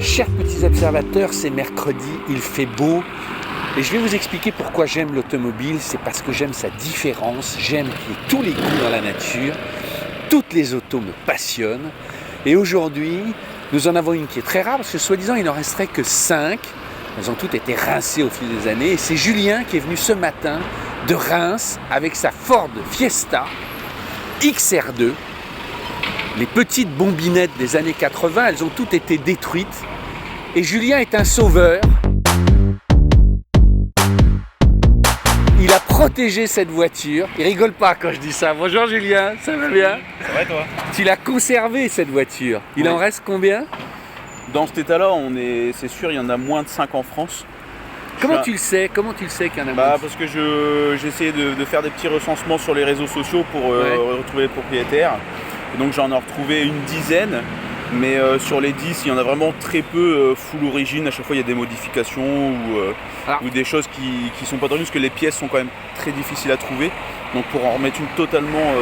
Chers petits observateurs, c'est mercredi, il fait beau et je vais vous expliquer pourquoi j'aime l'automobile. C'est parce que j'aime sa différence, j'aime qu'il y ait tous les goûts dans la nature, toutes les autos me passionnent et aujourd'hui nous en avons une qui est très rare parce que soi-disant il n'en resterait que 5. Elles ont toutes été rincées au fil des années et c'est Julien qui est venu ce matin de Reims avec sa Ford Fiesta XR2. Les petites bombinettes des années 80, elles ont toutes été détruites. Et Julien est un sauveur. Il a protégé cette voiture. Il rigole pas quand je dis ça. Bonjour Julien, ça va bien? Ça va et toi? Tu l'as conservé cette voiture. Il en reste combien? Dans cet état-là, c'est sûr, il y en a moins de 5 en France. Comment tu le sais qu'il y en a moins? Parce que j'ai essayé de faire des petits recensements sur les réseaux sociaux pour retrouver les propriétaires. Et donc j'en ai retrouvé une dizaine, mais sur les 10, il y en a vraiment très peu full origine. À chaque fois, il y a des modifications ou des choses qui sont pas tendues, parce que les pièces sont quand même très difficiles à trouver. Donc pour en remettre une totalement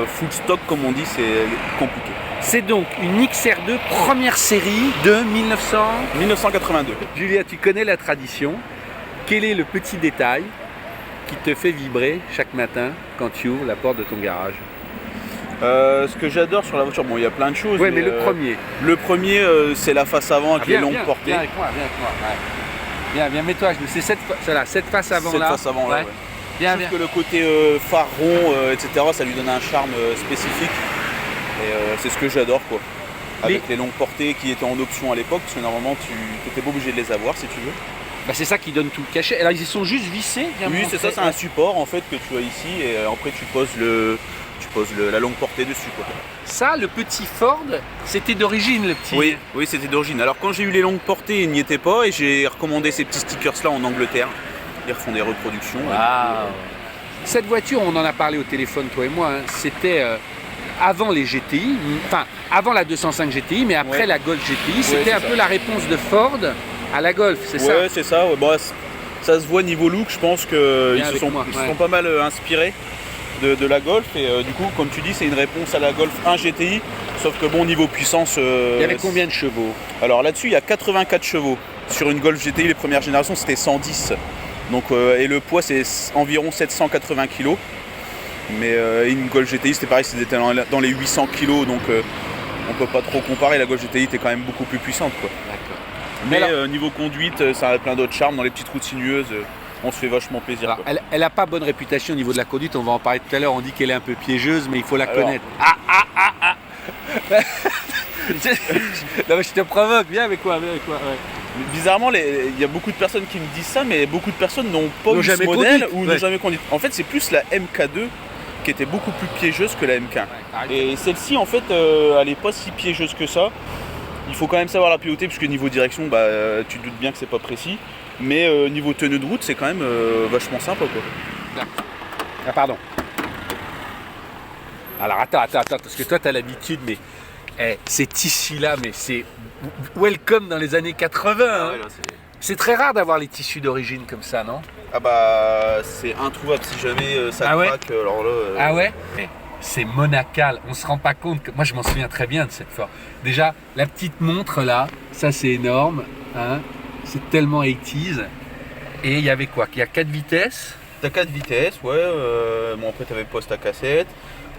full stock, comme on dit, c'est compliqué. C'est donc une XR2 première série de 1982. Julien, tu connais la tradition. Quel est le petit détail qui te fait vibrer chaque matin quand tu ouvres la porte de ton garage? Ce que j'adore sur la voiture, il y a plein de choses. Oui, mais le premier. Le premier, c'est la face avant avec les longues portées. Viens avec moi, ouais. Viens, mets-toi à genoux. C'est cette face avant là. Cette face avant là, ouais. Viens. Que le côté phare rond, etc., ça lui donne un charme spécifique. Et c'est ce que j'adore, quoi. Avec les longues portées qui étaient en option à l'époque, parce que normalement, tu n'étais pas obligé de les avoir si tu veux. C'est ça qui donne tout le cachet. Alors, ils sont juste vissés. Oui, c'est ça, c'est un support en fait que tu as ici, et après tu poses la longue portée dessus, quoi. Ça, le petit Ford, c'était d'origine, le petit. Oui, c'était d'origine. Alors quand j'ai eu les longues portées, ils n'y étaient pas, et j'ai recommandé ces petits stickers là en Angleterre. Ils refont des reproductions. Wow. Cette voiture, on en a parlé au téléphone, toi et moi, c'était avant les GTI, enfin avant la 205 GTI, mais après la Golf GTI, c'était un peu la réponse de Ford à la Golf, c'est ça? Oui, c'est ça. Ça se voit niveau look, je pense qu'ils se sont pas mal inspirés de la Golf, et du coup, comme tu dis, c'est une réponse à la Golf 1 GTI, sauf que niveau puissance... il y avait combien de chevaux? Alors là-dessus, il y a 84 chevaux. Sur une Golf GTI, les premières générations, c'était 110. Donc, et le poids, c'est environ 780 kg. Mais une Golf GTI, c'était pareil, c'était dans les 800 kg, donc on peut pas trop comparer. La Golf GTI était quand même beaucoup plus puissante, quoi. D'accord. Mais niveau conduite, ça a plein d'autres charmes. Dans les petites routes sinueuses, on se fait vachement plaisir. Alors, elle n'a pas bonne réputation au niveau de la conduite, on va en parler tout à l'heure. On dit qu'elle est un peu piégeuse, mais il faut la connaître. Non, mais je te provoque, viens avec moi. Ouais. Bizarrement, il y a beaucoup de personnes qui me disent ça, mais beaucoup de personnes n'ont pas eu ce modèle ou n'ont jamais conduit. En fait, c'est plus la MK2 qui était beaucoup plus piégeuse que la MK1. Et celle-ci, en fait, elle n'est pas si piégeuse que ça. Il faut quand même savoir la piloter, puisque niveau direction, tu te doutes bien que c'est pas précis. Mais niveau tenue de route, c'est quand même vachement simple, quoi. Ah, pardon. Alors attends, parce que toi, tu as l'habitude, mais ces tissus-là, mais c'est welcome dans les années 80. Hein. Ouais, c'est très rare d'avoir les tissus d'origine comme ça, non? C'est introuvable si jamais ça craque. Alors là, c'est monacal, on se rend pas compte que... Moi je m'en souviens très bien de cette Ford. Déjà, la petite montre là, ça c'est énorme, hein. C'est tellement 80s. Et il y avait quoi? Il y a 4 vitesses? T'as 4 vitesses, ouais. Bon, après t'avais le poste à cassette,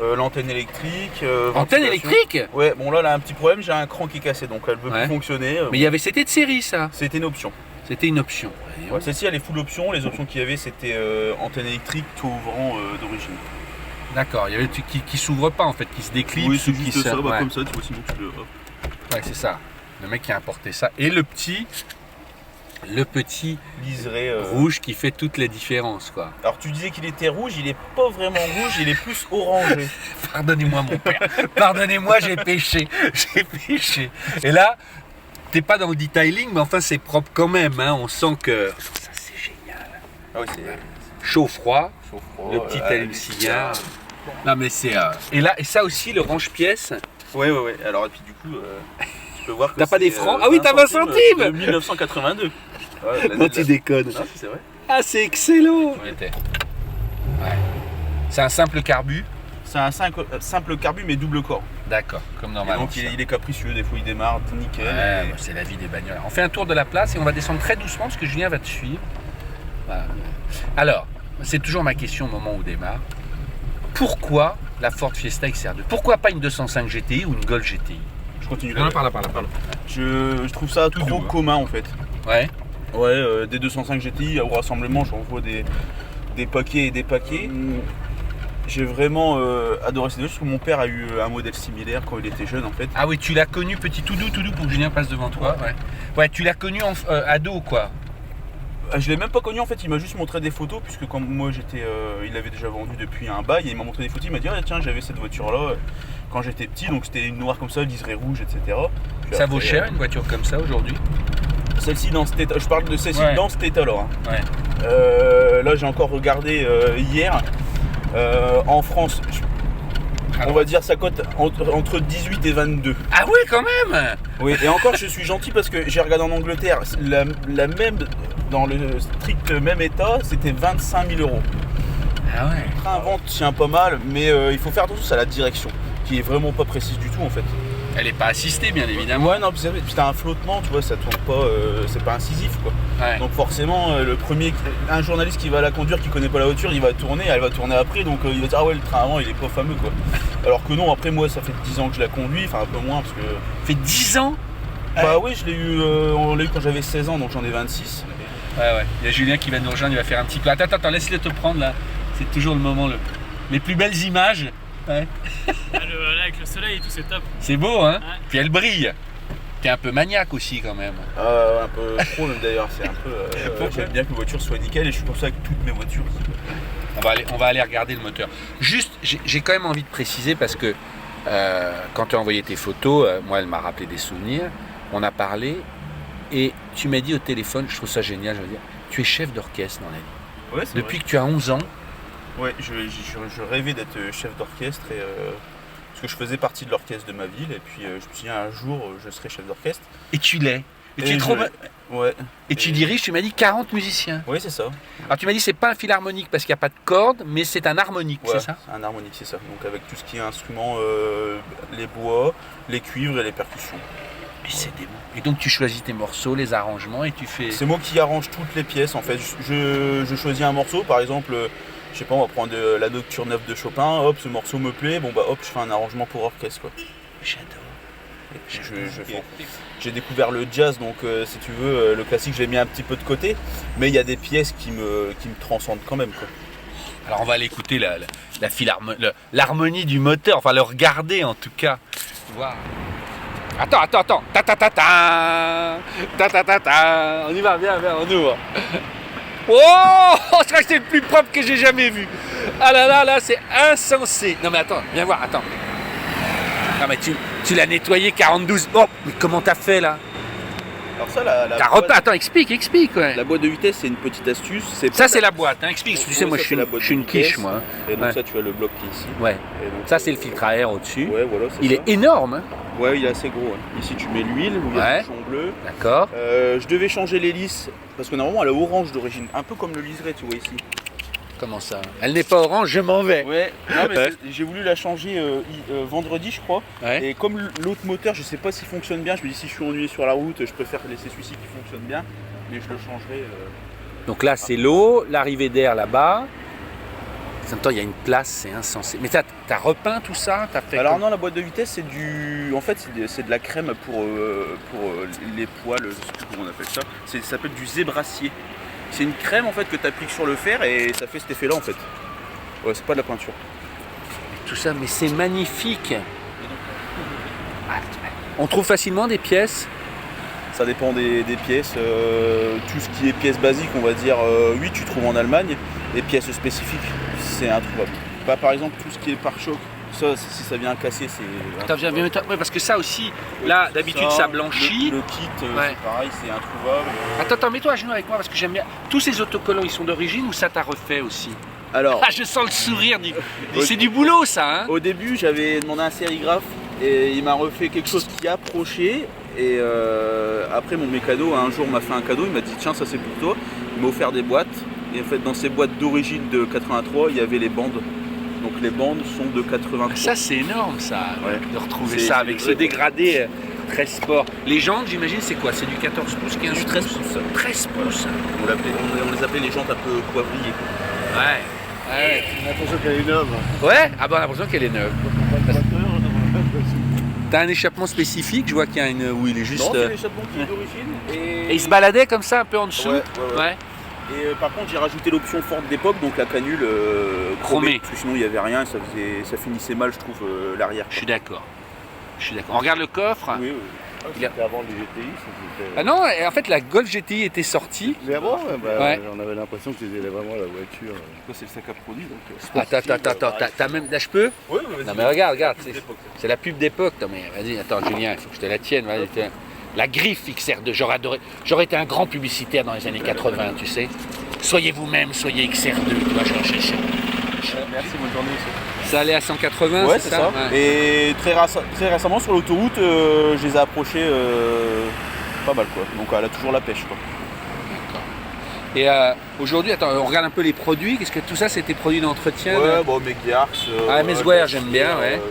l'antenne électrique. Antenne électrique? Ouais, bon là elle a un petit problème, j'ai un cran qui est cassé, donc elle veut plus fonctionner. Mais c'était de série ça? C'était une option. C'était une option. Ouais, celle-ci elle est full option, les options qu'il y avait c'était antenne électrique, tout ouvrant d'origine. D'accord, il y avait des trucs qui s'ouvrent pas en fait, qui se déclipsent. Oui, c'est juste ça, comme ça, tu vois, sinon tu le... Ouais, c'est ça. Le mec qui a importé ça. Et le petit liseré rouge qui fait toute la différence, quoi. Alors tu disais qu'il était rouge, il est pas vraiment rouge, il est plus orangé. Pardonnez-moi mon père, pardonnez-moi, j'ai péché. Et là, t'es pas dans le detailing, mais enfin c'est propre quand même, hein. On sent que... Ça c'est génial. Ah oui, c'est... Chaud-froid, le petit allume-cigare. Non mais c'est... Et là, et ça aussi, le range-pièces. Ouais. Alors et puis du coup, tu peux voir que t'as pas des francs? Ah oui, t'as 20 centimes 1982. Non, tu déconnes. Non, c'est vrai. Ah, c'est excellent. C'est un simple carbu. C'est un simple carbu mais double corps. D'accord, comme Et normalement. donc il est capricieux, des fois il démarre nickel. Ouais, c'est la vie des bagnoles. On fait un tour de la place et on va descendre très doucement parce que Julien va te suivre. Voilà. Alors, c'est toujours ma question au moment où on démarre. Pourquoi la Ford Fiesta XR2? Pourquoi pas une 205 GTI ou une Golf GTI? Je continue. Non, par là. Je trouve ça Tout trop doux, hein. commun en fait. Ouais. Ouais, des 205 GTI au rassemblement, j'en vois des paquets et des paquets. J'ai vraiment adoré ces deux parce que mon père a eu un modèle similaire quand il était jeune en fait. Ah oui, tu l'as connu petit tout doux pour que Julien passe devant toi. Ouais, ouais tu l'as connu ado quoi. Je l'ai même pas connu en fait, il m'a juste montré des photos puisque quand moi j'étais, il l'avait déjà vendu depuis un bail et il m'a montré des photos, il m'a dit ah, tiens j'avais cette voiture là quand j'étais petit, donc c'était une noire comme ça, liseré rouge, etc. Puis Ça après, vaut cher une voiture comme ça aujourd'hui? Celle-ci dans cet état, je parle de celle-ci dans cet état là. Hein. Ouais. Là j'ai encore regardé hier, en France, on va dire ça cote entre 18 et 22. Ah oui quand même. Oui, et encore je suis gentil parce que j'ai regardé en Angleterre, la même, dans le strict même état, c'était 25 000 €. Ah ouais. Le train à vente tient pas mal, mais il faut faire attention à la direction, qui est vraiment pas précise du tout en fait. Elle n'est pas assistée bien évidemment. Ouais, non, puis t'as un flottement, tu vois, ça tourne pas, c'est pas incisif quoi. Ouais. Donc forcément, un journaliste qui va la conduire, qui connaît pas la voiture, il va tourner, elle va tourner après, donc il va dire ah ouais le train avant il est pas fameux quoi. Alors que non, après moi ça fait 10 ans que je la conduis, enfin un peu moins parce que. Ça fait 10 ans? Bah oui, je l'ai eu, on l'a eu quand j'avais 16 ans, donc j'en ai 26. Ouais. Il y a Julien qui va nous rejoindre, il va faire un petit coup. Attends, laisse-le te prendre là. C'est toujours le moment, les plus belles images. Ouais. Là, avec le soleil et tout, c'est top. C'est beau, hein? Ouais. Puis elle brille. T'es un peu maniaque aussi quand même. Un peu trop même d'ailleurs, c'est un peu. J'aime bien que les voitures soient nickel et je suis comme ça avec toutes mes voitures. On va aller regarder le moteur. Juste, j'ai quand même envie de préciser parce que quand tu as envoyé tes photos, moi elle m'a rappelé des souvenirs. On a parlé et tu m'as dit au téléphone, je trouve ça génial, je veux dire, tu es chef d'orchestre dans la vie. Ouais, c'est Depuis vrai. que tu as 11 ans. Ouais, je rêvais d'être chef d'orchestre et parce que je faisais partie de l'orchestre de ma ville et puis je me suis dit un jour je serai chef d'orchestre. Et tu l'es. Et tu es Et trop. Ouais. Et tu diriges, tu m'as dit 40 musiciens. Oui, c'est ça. Alors tu m'as dit c'est pas un philharmonique parce qu'il n'y a pas de cordes, mais c'est un harmonique, Ouais, c'est ça? un harmonique, c'est ça. Donc avec tout ce qui est instruments, les bois, les cuivres et les percussions. Mais c'est des mots. Et donc tu choisis tes morceaux, les arrangements et tu fais. C'est moi qui arrange toutes les pièces en fait. Je choisis un morceau, par exemple, je sais pas, on va prendre la Nocturne 9 de Chopin, hop, ce morceau me plaît, bon bah hop, je fais un arrangement pour orchestre quoi. J'adore. J'ai découvert le jazz, donc si tu veux, le classique j'ai mis un petit peu de côté, mais il y a des pièces qui me transcendent quand même quoi. Alors on va aller écouter l'harmonie du moteur, enfin le regarder en tout cas. Wow. Attends. Ta. On y va, viens, on ouvre. Oh, je crois que c'est le plus propre que j'ai jamais vu. Ah là, c'est insensé. Non mais attends, viens voir, attends. Non mais tu l'as nettoyé 42. Oh, mais comment t'as fait là? Alors ça, Attends, explique, ouais. la boîte de vitesse, c'est une petite astuce. Ça c'est la boîte, hein. Explique. Tu sais, moi je suis une quiche, moi. Et donc Ouais. ça, tu as le bloc qui est ici. Ouais. Et donc, Ça c'est le filtre à air au-dessus. Ouais, voilà, c'est Il ça. est énorme, hein. Ouais, il est assez gros. Hein. Ici, tu mets l'huile, où il y a Ouais. le bouchon bleu. D'accord. Je devais changer l'hélice, parce que normalement, elle est orange d'origine. Un peu comme le liseré, tu vois ici. Comment ça? Elle n'est pas orange, je m'en vais. Ouais, non, mais Ouais. j'ai voulu la changer vendredi, je crois. Ouais. Et comme l'autre moteur, je sais pas s'il fonctionne bien, je me dis si je suis ennuyé sur la route, je préfère laisser celui-ci qui fonctionne bien. Mais je le changerai. Donc là, c'est l'eau, l'arrivée d'air là-bas. En même temps, il y a une place, c'est insensé. Mais t'as repeint tout ça? Alors non, la boîte de vitesse, c'est du... En fait, c'est de la crème pour les poils, je sais plus comment on appelle ça. Ça s'appelle du zébracier. C'est une crème en fait que tu appliques sur le fer et ça fait cet effet-là en fait. Ouais, c'est pas de la peinture. Tout ça, mais c'est magnifique. On trouve facilement des pièces. Ça dépend des pièces. Tout ce qui est pièces basiques, on va dire, oui, tu trouves en Allemagne. Et pièces spécifiques, c'est introuvable. Bah, par exemple, tout ce qui est pare-choc, ça, si ça vient casser, c'est... Attends, viens, ouais, parce que ça aussi, là, d'habitude, ça blanchit. Le kit, Ouais. c'est pareil, c'est introuvable. Attends, mets-toi à genoux avec moi, parce que j'aime bien. Tous ces autocollants, ils sont d'origine ou ça t'a refait aussi? Alors, Ah, je sens le sourire. C'est du boulot, ça, hein? au début, j'avais demandé un sérigraphe et il m'a refait quelque chose qui approchait. Et après, mon mécano, un jour, m'a fait un cadeau. Il m'a dit tiens, ça c'est pour toi. Il m'a offert des boîtes. Et en fait, dans ces boîtes d'origine de 83, il y avait les bandes. donc les bandes sont de 83. Ça, c'est énorme, ça, Ouais. de retrouver C'est ça du avec ce vrai, dégradé très sport. Les jantes, j'imagine, c'est quoi? C'est du 14 pouces, 15 Du 13 pouces. 13 pouces. On les appelait les jantes un peu poivriers. Ouais. Ouais. J'ai l'impression qu'elle est neuve. Ouais, ah bah on a l'impression qu'elle est neuve. T'as un échappement spécifique, je vois qu'il y a une où il est juste. Non, c'est l'échappement qui est d'origine. Et il se baladait comme ça un peu en dessous. Ouais. Et par contre, j'ai rajouté l'option forte d'époque, donc la canule chromée. Parce que sinon, il n'y avait rien, ça finissait mal, je trouve, l'arrière. Je suis d'accord. On regarde le coffre. Oui. C'était avant les GTI. C'était... Ah non, et en fait la Golf GTI était sortie. Mais avant, Ouais. on avait l'impression que c'était vraiment la voiture. C'est le sac à produit. Donc, Attends, t'as même. Là je peux? Oui, vas-y. Non mais regarde, c'est la pub d'époque. Non mais vas-y, attends Julien, il faut que je te la tienne. Vas-y, tiens. La griffe XR2, j'aurais adoré. J'aurais été un grand publicitaire dans les années 80, tu sais. Soyez vous-même, soyez XR2, tu vois, Merci, bonne journée. Ça allait à 180, Ouais, c'est ça. Ouais. Et très récemment, sur l'autoroute, je les ai approchés pas mal, quoi. Donc, elle a toujours la pêche, quoi. Et aujourd'hui, attends, on regarde un peu les produits. Qu'est-ce que tout ça, c'était produits d'entretien? Ouais, bon, Megarx. Mesguer, j'aime bien, ouais.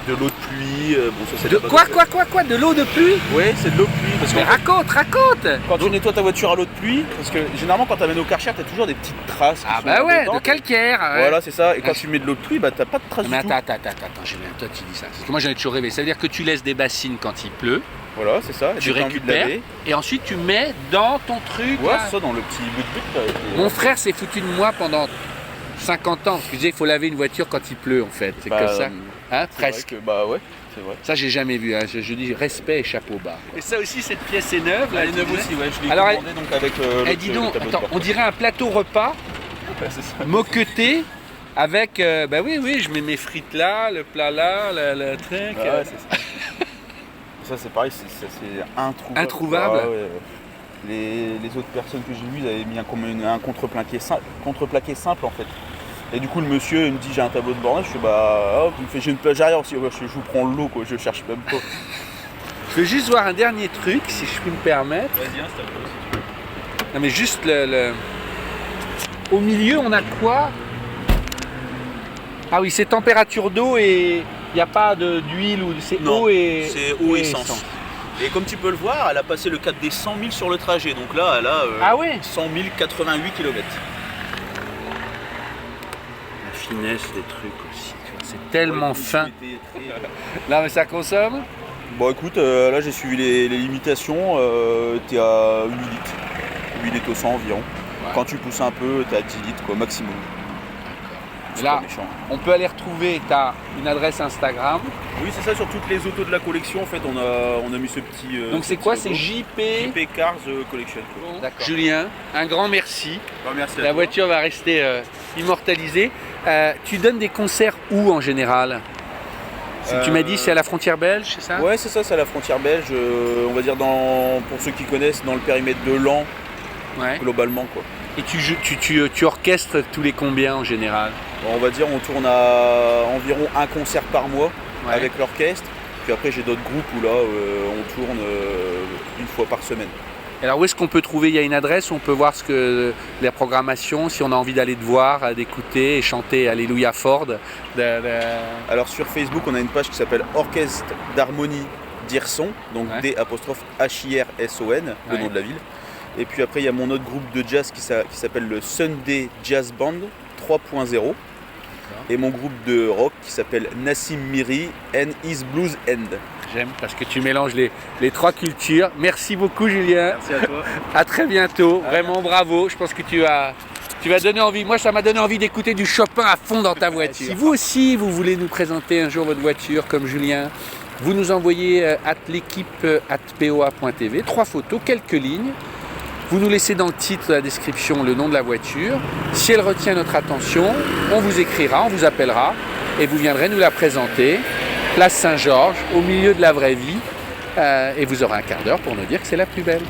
De l'eau de pluie. Bon, ça, c'est De la base quoi? De l'eau de pluie? Ouais, c'est de l'eau de pluie. Parce Mais que raconte! quand tu nettoies ta voiture à l'eau de pluie, parce que généralement, quand tu amènes au Karcher, tu as toujours des petites traces. Ah bah ouais, de calcaire. Ouais. Voilà, c'est ça. Et quand Ah, tu mets de l'eau de pluie, bah t'as pas de traces Mais du tout. attends, Julien, toi tu dis ça. Parce que moi j'en ai toujours rêvé. Ça veut dire que tu laisses des bassines quand il pleut, Voilà, c'est ça. Et tu dès que t'as envie de récupères, laver, et ensuite tu mets dans ton truc. ouais, là. c'est ça, dans le petit bout de but. Mon frère s'est foutu de moi pendant 50 ans. Parce qu'il disait qu'il faut laver une voiture quand il pleut en fait. C'est comme ça. Hein, presque. Bah ouais, c'est vrai. Ça j'ai jamais vu. Hein. Je dis respect et chapeau bas. Et ça aussi, cette pièce est neuve. Là, Elle est neuve aussi, ouais. Je l'ai Alors, commandé donc avec Eh, dis donc, le tableau de attends, bord. on dirait un plateau repas Ouais, c'est ça. moqueté avec. Bah oui, je mets mes frites là, le plat là, le truc. Ah ouais, c'est ça. Ça c'est pareil, c'est introuvable. Introuvable. Ah ouais. Les autres personnes que j'ai vues, ils avaient mis un contreplaqué simple en fait. Et du coup le monsieur il me dit j'ai un tableau de bornage, je fais bah hop, il me fait j'ai une plage arrière aussi, ouais, je vous prends le lot quoi, je cherche même pas. Je veux juste voir un dernier truc, si je puis me permettre. Vas-y, installe-toi si tu veux. Non mais juste au milieu on a quoi? Ah oui, c'est température d'eau et il n'y a pas d'huile ou c'est Non, eau et c'est eau et essence. Et comme tu peux le voir, elle a passé le cap des 100 000 sur le trajet, donc là elle a Ah ouais? 100 088 km. La finesse des trucs aussi, tu vois, c'est tellement fin. Non mais ça consomme? Bon écoute, là j'ai suivi les limitations, t'es à 8 litres. 8 litres au 100 environ. Ouais. Quand tu pousses un peu, t'es à 10 litres quoi, maximum. C'est Là, pas méchant. on peut aller retrouver, tu as une adresse Instagram. Oui c'est ça, sur toutes les autos de la collection en fait on a mis ce petit... Donc ce c'est petit quoi? logo. C'est JP. JP Cars Collection. D'accord. Julien, un grand merci. Bah, merci à La toi. voiture va rester immortalisée. Tu donnes des concerts où en général? Tu m'as dit c'est à la frontière belge, c'est ça? Ouais c'est ça, c'est à la frontière belge, on va dire pour ceux qui connaissent, dans le périmètre de Laon Ouais. globalement quoi. Et tu orchestres tous les combien en général? Bon, on va dire on tourne à environ un concert par mois Ouais. avec l'orchestre. Puis après j'ai d'autres groupes où là on tourne une fois par semaine. Alors où est-ce qu'on peut trouver? Il y a une adresse où on peut voir la programmation, si on a envie d'aller te voir, d'écouter et chanter Alléluia Ford. Alors sur Facebook on a une page qui s'appelle Orchestre d'harmonie d'Hirson, donc Ouais. D'_HIRSON, le Ouais. nom de la ville. Et puis après il y a mon autre groupe de jazz qui s'appelle le Sunday Jazz Band 3.0. Et mon groupe de rock qui s'appelle Nassim Miri and His Blues End. J'aime parce que tu mélanges les trois cultures. Merci beaucoup Julien. Merci à toi. À très bientôt. Vraiment bravo. Je pense que tu vas donner envie. Moi, ça m'a donné envie d'écouter du Chopin à fond dans ta voiture. Si vous aussi, vous voulez nous présenter un jour votre voiture comme Julien, vous nous envoyez @l'équipe@poa.tv 3 photos, quelques lignes. Vous nous laissez dans le titre de la description le nom de la voiture. Si elle retient notre attention, on vous écrira, on vous appellera et vous viendrez nous la présenter. Place Saint-Georges, au milieu de la vraie vie. Et vous aurez un quart d'heure pour nous dire que c'est la plus belle.